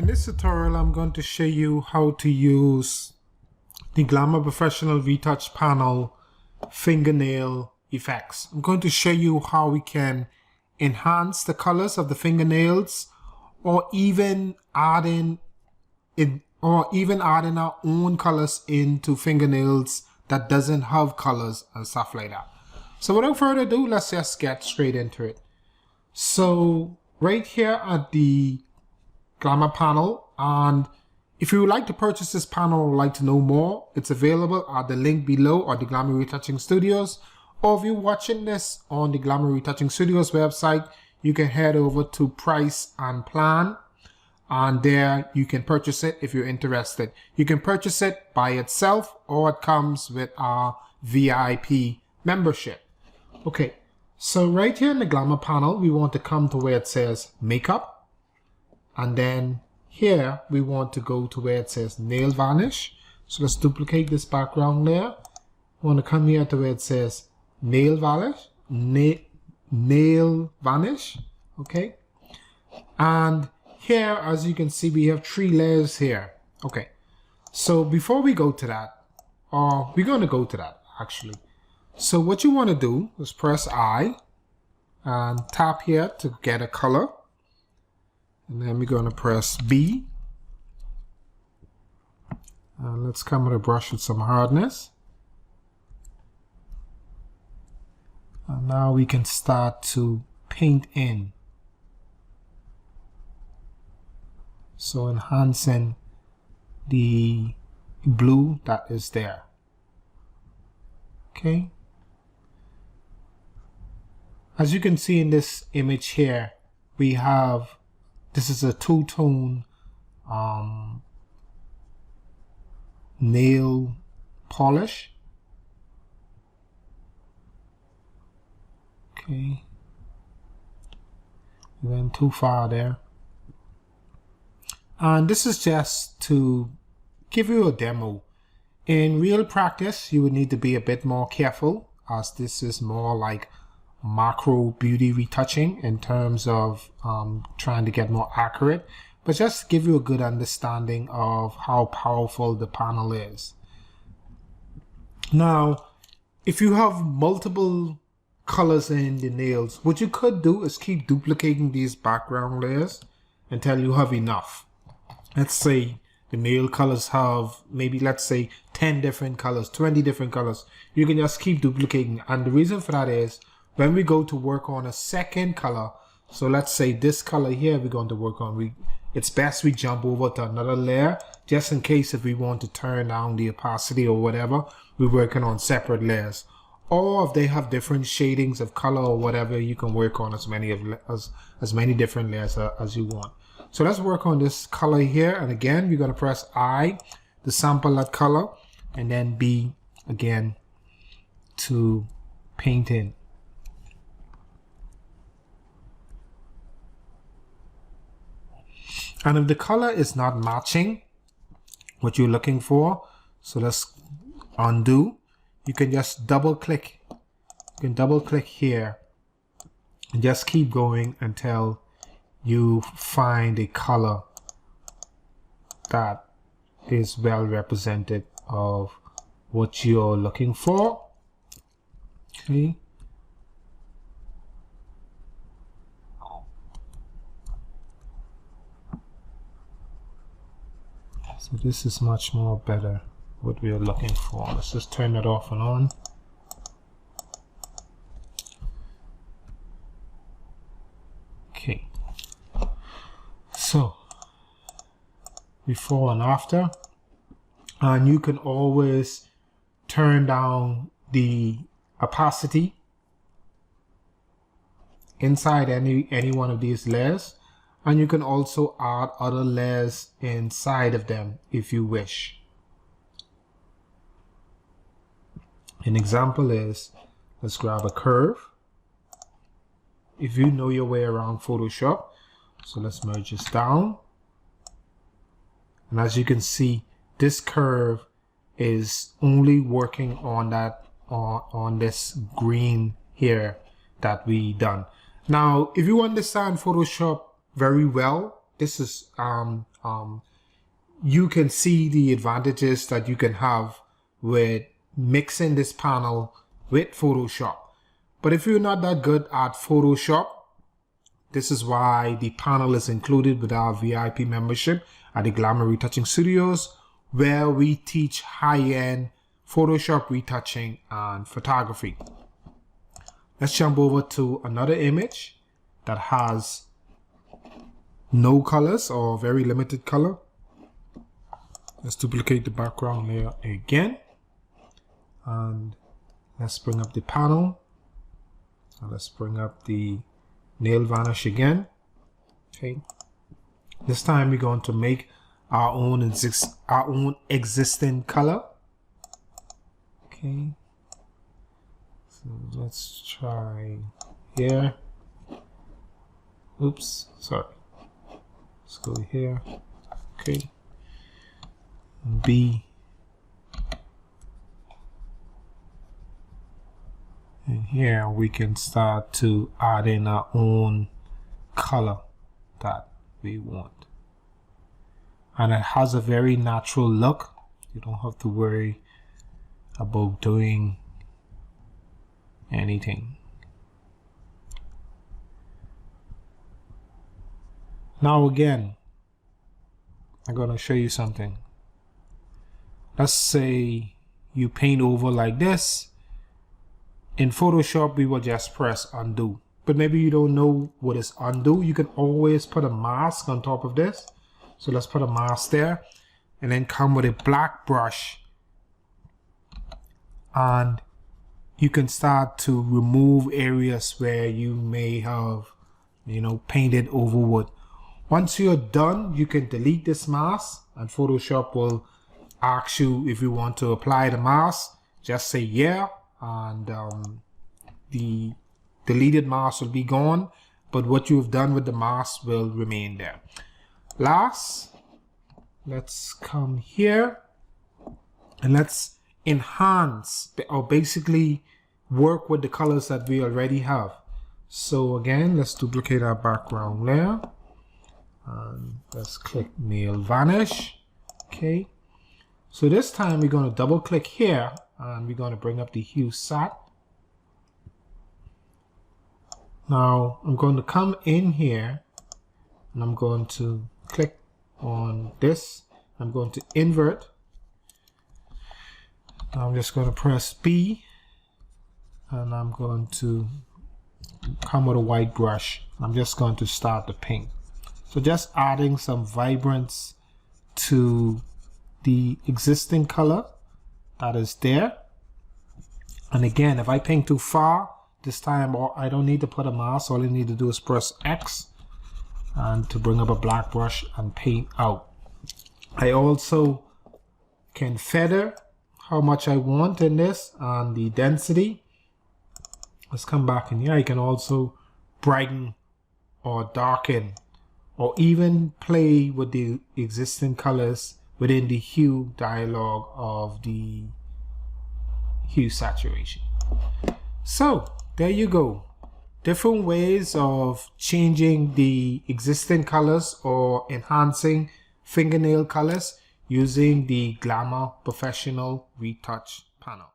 In this tutorial, I'm going to show you how to use the Glamour Professional Retouch Panel fingernail effects. I'm going to show you how we can enhance the colors of the fingernails, or even adding our own colors into fingernails that doesn't have colors and stuff like that. So without further ado, let's just get straight into it. So right here at the Glamour panel, and if you would like to purchase this panel or would like to know more, it's available at the link below or the Glamour Retouching Studios. Or if you're watching this on the Glamour Retouching Studios website, you can head over to Price and Plan, and there you can purchase it if you're interested. You can purchase it by itself, or it comes with our VIP membership. Okay, so right here in the Glamour panel, we want to come to where it says Makeup. And then here we want to go to where it says Nail Varnish. So let's duplicate this background layer. We want to come here to where it says Nail Varnish. Nail Varnish. Okay. And here, as you can see, we have 3 layers here. Okay. So before we go to that, we're going to go to that actually. So what you want to do is press I and tap here to get a color. And then we're going to press B. And let's come with a brush with some hardness. And now we can start to paint in. So enhancing the blue that is there. Okay. As you can see in this image here, we have, this is a two-tone nail polish. Okay, we went too far there. And this is just to give you a demo. In real practice, you would need to be a bit more careful, as this is more like macro beauty retouching in terms of trying to get more accurate, but just to give you a good understanding of how powerful the panel is. Now, if you have multiple colors in the nails, what you could do is keep duplicating these background layers until you have enough. Let's say the nail colors have maybe, let's say, 10 different colors, 20 different colors. You can just keep duplicating, and the reason for that is when we go to work on a second color, so let's say this color here we're going to work on, it's best we jump over to another layer, just in case if we want to turn down the opacity or whatever, we're working on separate layers. Or if they have different shadings of color or whatever, you can work on as many different layers as you want. So let's work on this color here, and again we're going to press I to sample that color, and then B again to paint in. And if the color is not matching what you're looking for, so let's undo. You can just double click. You can double click here and just keep going until you find a color that is well represented of what you're looking for. Okay. So this is much more better what we are looking for. Let's just turn it off and on. Okay. So before and after, and you can always turn down the opacity inside any one of these layers. And you can also add other layers inside of them if you wish. An example is, let's grab a curve. If you know your way around Photoshop, so let's merge this down. And as you can see, this curve is only working on that on this green here that we done. Now, if you understand Photoshop very well, this is you can see the advantages that you can have with mixing this panel with Photoshop. But if you're not that good at Photoshop, this is why the panel is included with our VIP membership at the Glamour Retouching Studios, where we teach high-end Photoshop retouching and photography. Let's jump over to another image that has no colors or very limited color. Let's duplicate the background layer again. And let's bring up the panel. And let's bring up the nail varnish again. Okay. This time we're going to make our own existing color. Okay. So let's try here. Oops, sorry. Let's go here. Okay. B. And here we can start to add in our own color that we want. And it has a very natural look. You don't have to worry about doing anything. Now again, I'm going to show you something. Let's say you paint over like this. In Photoshop, we will just press undo. But maybe you don't know what is undo. You can always put a mask on top of this. So let's put a mask there. And then come with a black brush. And you can start to remove areas where you may have, painted over wood. Once you're done, you can delete this mask. And Photoshop will ask you if you want to apply the mask. Just say yeah. And the deleted mask will be gone, but what you've done with the mask will remain there. Last, let's come here and let's enhance or basically work with the colors that we already have. So again, let's duplicate our background layer and let's click nail varnish. Okay, so this time we're going to double click here and we're going to bring up the hue sat. Now I'm going to come in here and I'm going to click on this. I'm going to invert. Now I'm just going to press B and I'm going to come with a white brush. I'm just going to start the paint. So just adding some vibrance to the existing color that is there. And again, if I paint too far this time, I don't need to put a mask. All I need to do is press X and to bring up a black brush and paint out. I also can feather how much I want in this and the density. Let's come back in here. I can also brighten or darken or even play with the existing colors within the hue dialog of the hue saturation. So there you go. Different ways of changing the existing colors or enhancing fingernail colors using the Glamour Professional Retouch Panel.